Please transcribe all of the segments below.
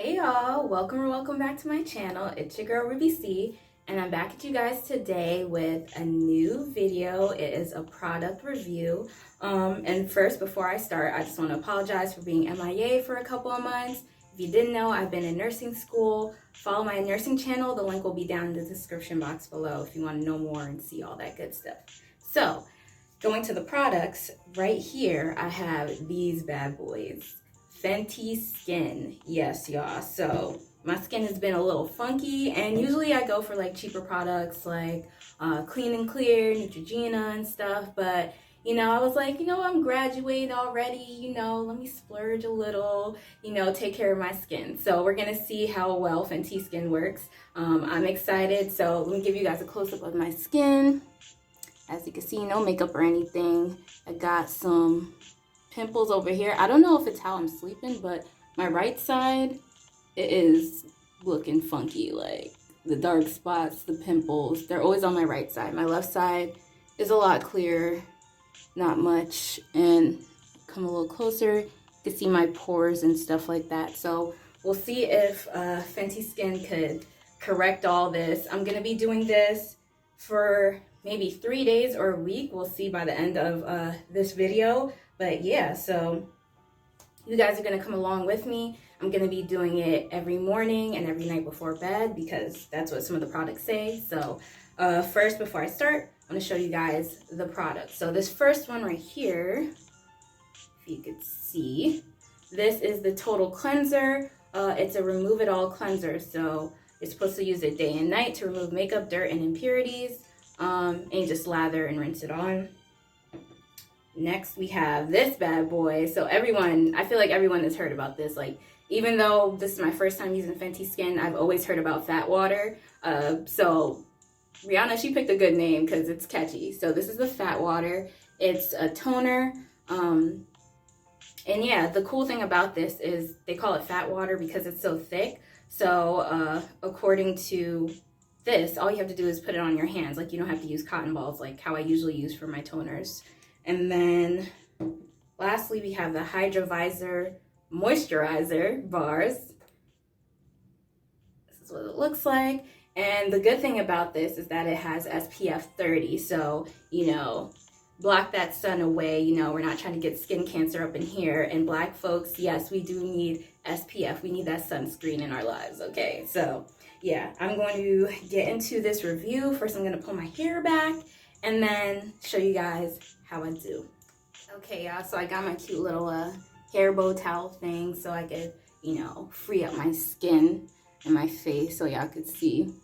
Hey y'all, welcome or welcome back to my channel. It's your girl RubyC, and I'm back at you guys today with a new video. It is a product review. And first, before I start, I just want to apologize for being MIA for a couple of months. If you didn't know, I've been in nursing school. Follow my nursing channel. The link will be down in the description box below if you want to know more and see all that good stuff. So, going to the products, right here, I have these bad boys. FENTY skin. Yes, y'all. So my skin has been a little funky, and usually I go for like cheaper products like Clean and Clear, Neutrogena and stuff, but I was like, I'm graduating already, let me splurge a little, take care of my skin. So we're gonna see how well FENTY skin works. I'm excited, so let me give you guys a close-up of my skin. As you can see, no makeup or anything. I got some pimples over here. I don't know if it's how I'm sleeping, but my right side, it is looking funky. Like the dark spots, the pimples, they're always on my right side. My left side is a lot clearer, not much. And come a little closer, you can see my pores and stuff like that. So we'll see if FENTY skin could correct all this. I'm gonna be doing this for maybe 3 days or a week. We'll see by the end of this video. But yeah, so you guys are going to come along with me. I'm going to be doing it every morning and every night before bed because that's what some of the products say. So first, before I start, I'm going to show you guys the products. So this first one right here, if you could see, this is the Total Cleanser. It's a Remove It All cleanser. So you're supposed to use it day and night to remove makeup, dirt, and impurities. And you just lather and rinse it on. Next, we have this bad boy. So I feel like everyone has heard about this. Like, even though this is my first time using FENTY skin, I've always heard about Fat Water. So Rihanna, she picked a good name because it's catchy. So this is the Fat Water. It's a toner. And yeah, the cool thing about this is they call it Fat Water because it's so thick. So according to this, all you have to do is put it on your hands. Like, you don't have to use cotton balls like how I usually use for my toners. And then lastly, we have the Hydrovisor Moisturizer bars. This is what it looks like. And the good thing about this is that it has SPF 30. So, block that sun away. We're not trying to get skin cancer up in here. And black folks, yes, we do need SPF. We need that sunscreen in our lives, okay? So, yeah, I'm going to get into this review. First, I'm going to pull my hair back and then show you guys how I do. Okay, y'all, so I got my cute little hair bow towel thing so I could, free up my skin and my face so y'all could see.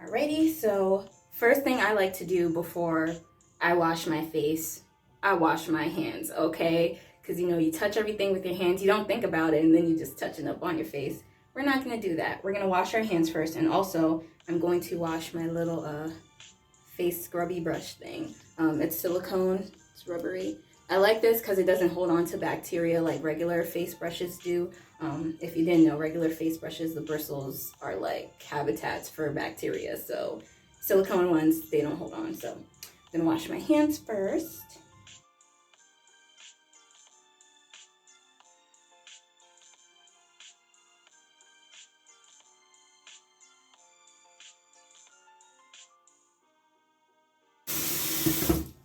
Alrighty, so first thing I like to do before I wash my face, I wash my hands, okay? Because, you touch everything with your hands, you don't think about it, and then you just touch it up on your face. We're not going to do that. We're going to wash our hands first, and also I'm going to wash my little face scrubby brush thing. It's silicone, it's rubbery. I like this because it doesn't hold on to bacteria like regular face brushes do. If you didn't know, regular face brushes, the bristles are like habitats for bacteria. So silicone ones, they don't hold on. So I'm gonna wash my hands first.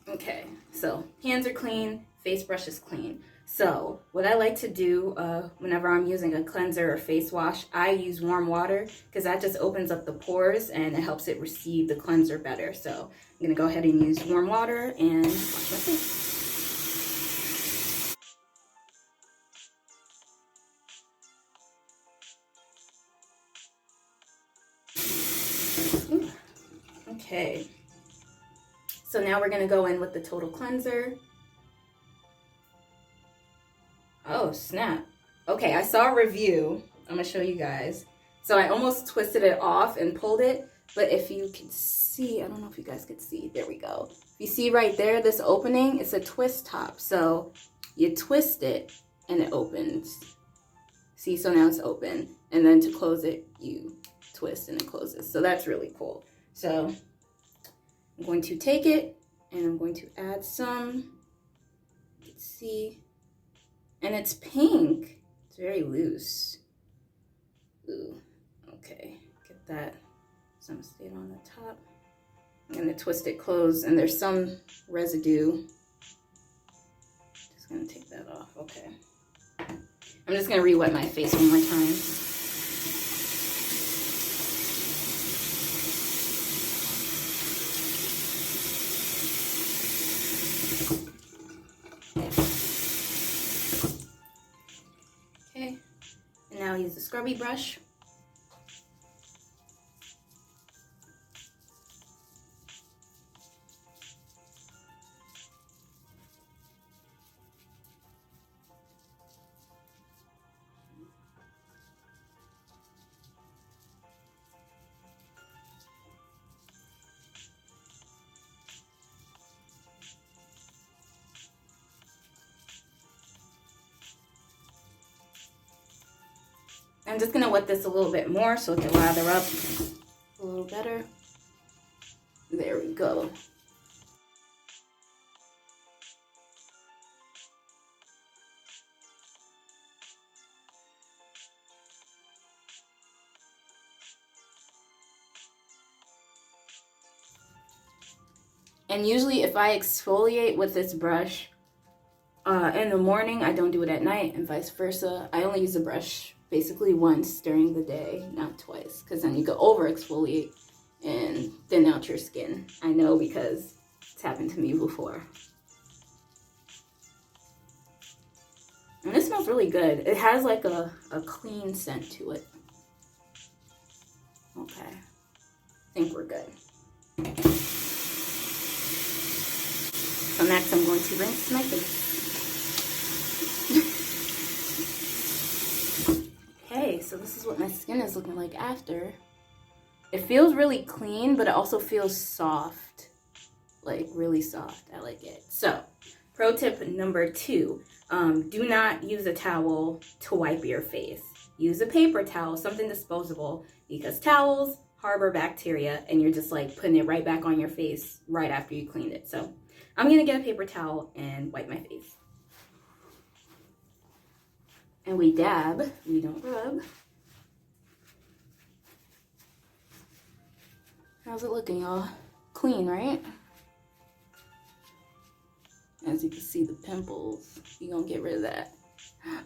Okay, so hands are clean, face brush is clean. So what I like to do whenever I'm using a cleanser or face wash, I use warm water because that just opens up the pores and it helps it receive the cleanser better. So I'm gonna go ahead and use warm water and wash my face. Ooh. Okay. So now we're going to go in with the Total Cleanser. Oh, snap. Okay, I saw a review. I'm going to show you guys. So I almost twisted it off and pulled it. But if you can see, I don't know if you guys can see. There we go. If you see right there, this opening, it's a twist top. So you twist it and it opens. See, so now it's open. And then to close it, you twist and it closes. So that's really cool. So I'm going to take it and I'm going to add some, you can see, and it's pink. It's very loose. Ooh, okay, get that. Some stayed on the top. I'm gonna twist it closed, and there's some residue. Just gonna take that off, okay. I'm just gonna re-wet my face one more time. Okay, and now I'll use the scrubby brush. I'm just gonna wet this a little bit more so it can lather up a little better. There we go. And usually if I exfoliate with this brush in the morning, I don't do it at night, and vice versa. I only use the brush basically once during the day, not twice, because then you go over exfoliate and thin out your skin. I know because it's happened to me before. And this smells really good. It has like a clean scent to it. Okay, I think we're good. So next I'm going to rinse my face. Okay, so this is what my skin is looking like after. It feels really clean, but it also feels soft. Like really soft. I like it. So, pro tip number 2. Do not use a towel to wipe your face. Use a paper towel, something disposable, because towels harbor bacteria and you're just like putting it right back on your face right after you cleaned it. So I'm gonna get a paper towel and wipe my face. And we dab, we don't rub. How's it looking, y'all? Clean, right? As you can see, the pimples, you're gonna get rid of that.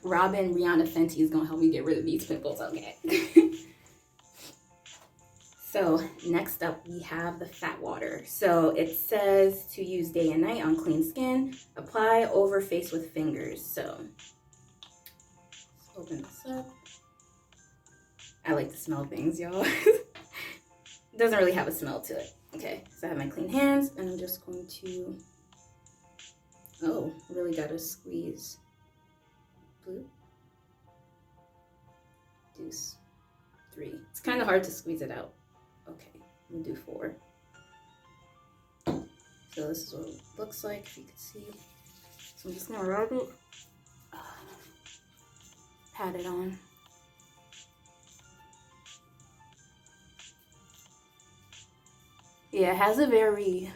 Robin Rihanna Fenty is gonna help me get rid of these pimples, okay? So next up, we have the fat water. So it says to use day and night on clean skin. Apply over face with fingers. So let's open this up. I like to smell things, y'all. It doesn't really have a smell to it. Okay, so I have my clean hands, and I'm just going to, oh, really gotta squeeze. Blue. Deuce. 3. It's kind of hard to squeeze it out. Okay, we'll do 4. So this is what it looks like, if you can see. So I'm just gonna rub it, pat it on. Yeah, it has a very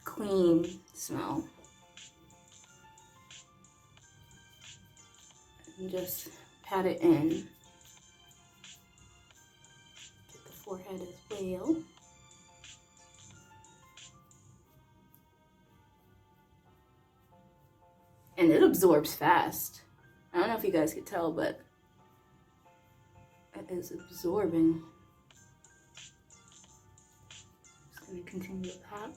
clean smell. And just pat it in. Get the forehead as well. And it absorbs fast. I don't know if you guys could tell, but it is absorbing. Just gonna continue to pat.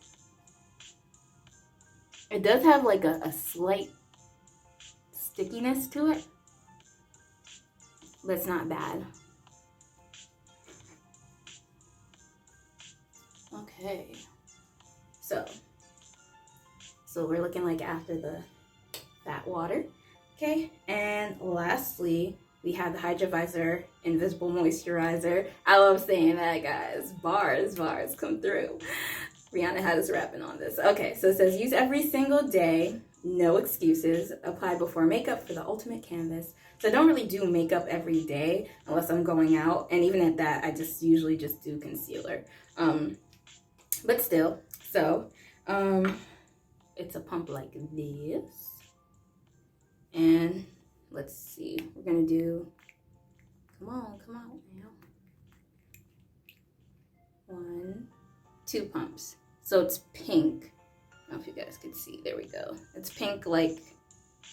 It does have like a slight stickiness to it, but it's not bad. Okay, so we're looking like after the fat water. Okay, and lastly, we have the Hydrovisor Invisible Moisturizer. I love saying that, guys. Bars come through. Rihanna had us rapping on this. Okay, so it says use every single day, no excuses. Apply before makeup for the ultimate canvas. So I don't really do makeup every day unless I'm going out, and even at that, I just usually just do concealer. But still, so it's a pump like this, And let's see, we're gonna do, come on now. 1, 2 pumps. So it's pink. I don't know if you guys can see. There we go. It's pink, like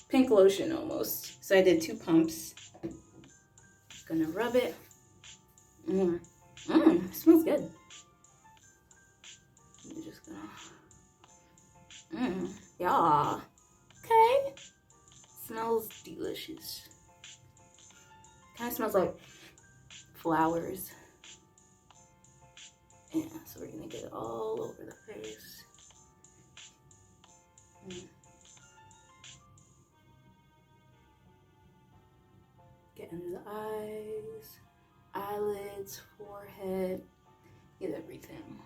pink lotion almost. So I did 2 pumps. Gonna rub it. It smells good. I'm just gonna. Yeah. Okay. Smells delicious. Kind of smells like flowers. Yeah, so we're gonna get it all over the face. Get under the eyes, eyelids, forehead, get everything.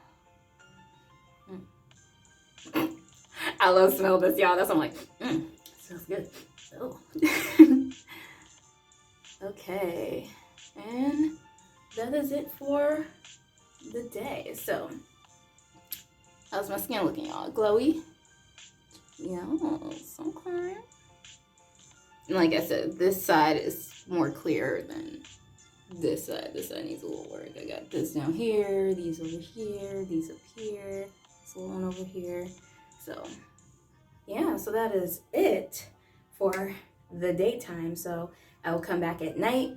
I love smell this, y'all. That's why I'm like, smells good. Oh. Okay, and that is it for the day. So, how's my skin looking, y'all? Glowy? Yes, okay. And like I said, this side is more clear than this side. This side needs a little work. I got this down here, these over here, these up here, this little one over here. So, yeah, so that is it for the daytime. So, I will come back at night.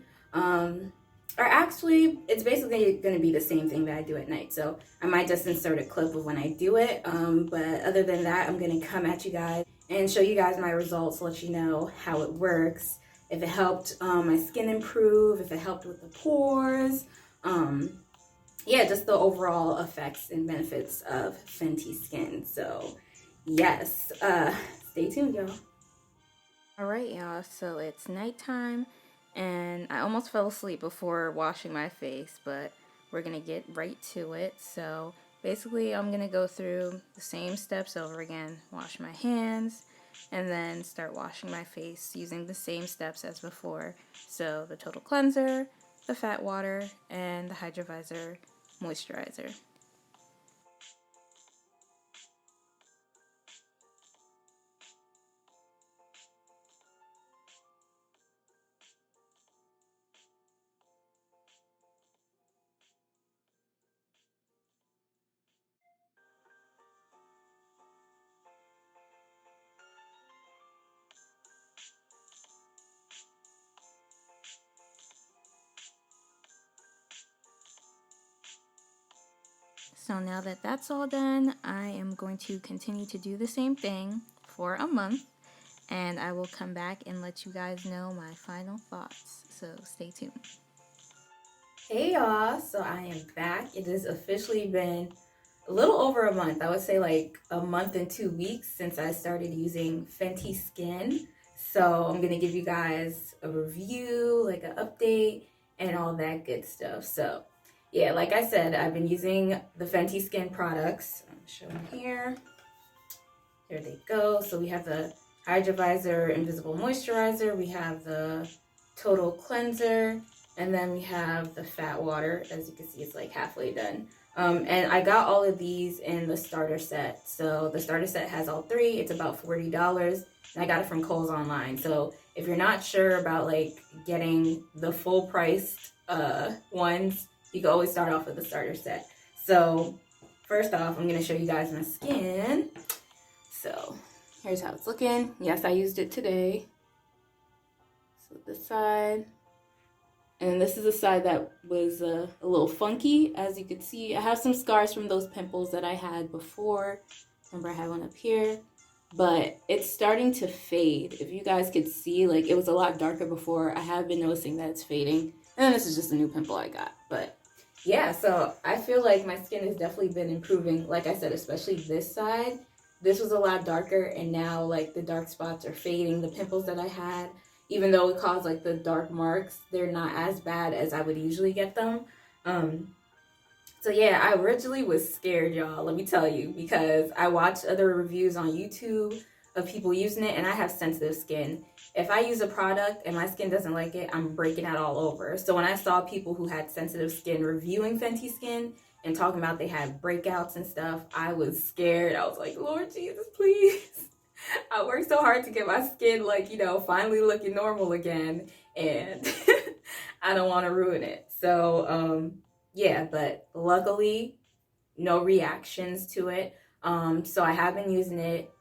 Or actually, it's basically going to be the same thing that I do at night. So I might just insert a clip of when I do it. But other than that, I'm going to come at you guys and show you guys my results, let you know how it works, if it helped my skin improve, if it helped with the pores. Yeah, just the overall effects and benefits of Fenty Skin. So yes, stay tuned, y'all. All right, y'all, so it's nighttime. And I almost fell asleep before washing my face, but we're going to get right to it. So basically, I'm going to go through the same steps over again. Wash my hands, and then start washing my face using the same steps as before. So the total cleanser, the fat water, and the hydrovisor moisturizer. So now that that's all done, I am going to continue to do the same thing for a month, and I will come back and let you guys know my final thoughts. So stay tuned. Hey y'all, so I am back. It has officially been a little over a month. I would say like a month and 2 weeks since I started using Fenty Skin. So I'm going to give you guys a review, like an update, and all that good stuff. So yeah, like I said, I've been using the Fenty Skin products. I'm showing here. There they go. So we have the Hydrovisor Invisible Moisturizer. We have the Total Cleanser. And then we have the fat water. As you can see, it's like halfway done. And I got all of these in the starter set. So the starter set has all 3. It's about $40. And I got it from Kohl's online. So if you're not sure about like getting the full priced ones, you can always start off with the starter set. So first off, I'm going to show you guys my skin. So here's how it's looking. Yes, I used it today. So this side. And this is a side that was a little funky. As you can see, I have some scars from those pimples that I had before. Remember, I had one up here. But it's starting to fade. If you guys could see, like, it was a lot darker before. I have been noticing that it's fading. And then this is just a new pimple I got. But yeah, so I feel like my skin has definitely been improving. Like I said, especially this side. This was a lot darker, and now, like, the dark spots are fading. The pimples that I had, even though it caused like the dark marks, they're not as bad as I would usually get them. So yeah, I originally was scared, y'all, let me tell you, because I watched other reviews on YouTube of people using it, and I have sensitive skin. If I use a product and my skin doesn't like it, I'm breaking out all over. So when I saw people who had sensitive skin reviewing Fenty Skin and talking about they had breakouts and stuff, I was scared. I was like, Lord Jesus, please. I worked so hard to get my skin, like, you know, finally looking normal again, and I don't want to ruin it. So, yeah, but luckily, no reactions to it. So I have been using it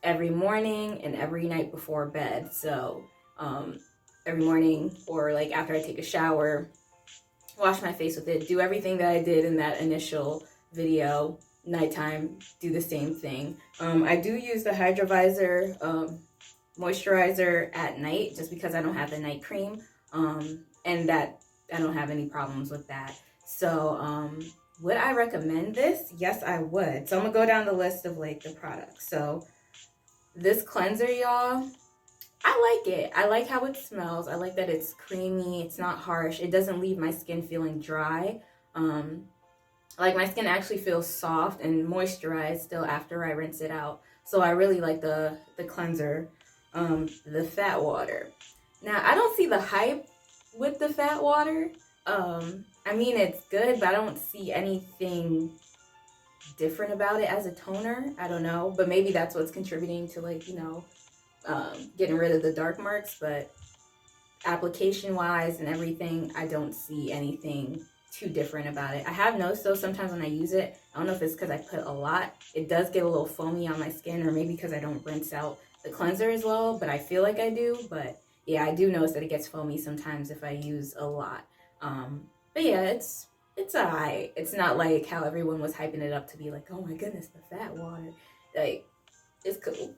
every morning and every night before bed. So, every morning or like after I take a shower, wash my face with it, do everything that I did in that initial video. Nighttime, do the same thing. I do use the Hydrovisor moisturizer at night just because I don't have the night cream, and that I don't have any problems with that. So would I recommend this? Yes, I would. So I'm gonna go down the list of like the products. So this cleanser, y'all, I like it. I like how it smells. I like that it's creamy. It's not harsh. It doesn't leave my skin feeling dry. Like my skin actually feels soft and moisturized still after I rinse it out. So I really like the cleanser, the fat water. Now I don't see the hype with the fat water. I mean, it's good, but I don't see anything different about it as a toner. I don't know, but maybe that's what's contributing to, like, you know, getting rid of the dark marks. But application wise and everything, I don't see anything too different about it. I have noticed though sometimes when I use it, I don't know if it's because I put a lot, it does get a little foamy on my skin, or maybe because I don't rinse out the cleanser as well, but I feel like I do. But yeah, I do notice that it gets foamy sometimes if I use a lot. But yeah, it's alright. It's not like how everyone was hyping it up to be like, oh my goodness, the fat water. Like, it's cool.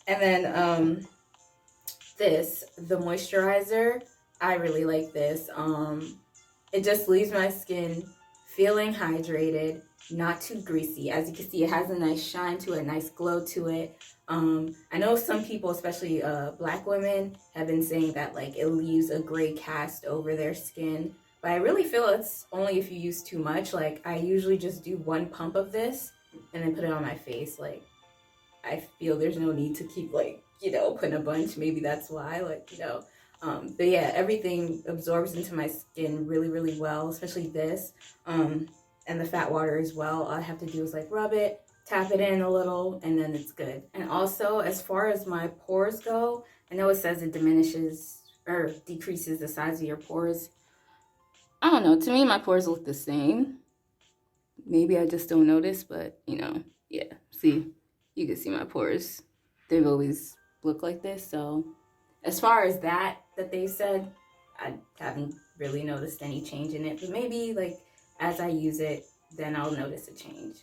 And then the moisturizer, I really like this. It just leaves my skin feeling hydrated, not too greasy. As you can see, it has a nice shine to it, a nice glow to it. I know some people, especially black women, have been saying that like it leaves a gray cast over their skin. But I really feel it's only if you use too much. Like, I usually just do one pump of this and then put it on my face. Like, I feel there's no need to keep, like, you know, putting a bunch. Maybe that's why, like, you know. But yeah, everything absorbs into my skin really, really well, especially this. And the fat water as well. All I have to do is like rub it, tap it in a little, and then it's good. And also, as far as my pores go, I know it says it diminishes or decreases the size of your pores. I don't know. To me, my pores look the same. Maybe I just don't notice, but, you know, yeah. See, you can see my pores. They've always looked like this. So as far as that they said, I haven't really noticed any change in it. But maybe, like, as I use it, then I'll notice a change.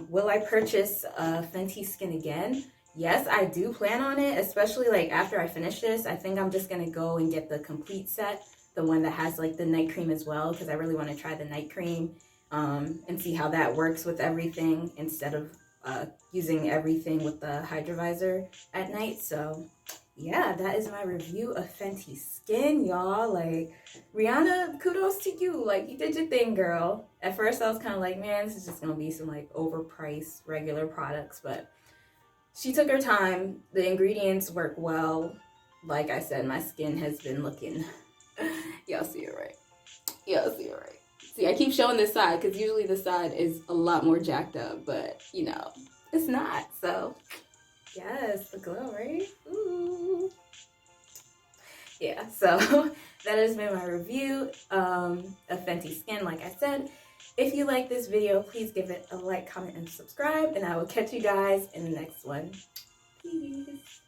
Will I purchase Fenty Skin again? Yes, I do plan on it, especially, like, after I finish this. I think I'm just going to go and get the complete set, the one that has, like, the night cream as well, because I really want to try the night cream and see how that works with everything instead of using everything with the Hydrovisor at night. So yeah, that is my review of Fenty Skin, y'all. Like, Rihanna, kudos to you. Like, you did your thing, girl. At first I was kind of like, man, this is just gonna be some like overpriced regular products, but she took her time. The ingredients work well. Like I said, my skin has been looking y'all see it right. Y'all see it right. See, I keep showing this side because usually this side is a lot more jacked up, but, you know, it's not. So, yes, the glow, right? Ooh. Yeah, so that has been my review of Fenty Skin, like I said. If you like this video, please give it a like, comment, and subscribe, and I will catch you guys in the next one. Peace.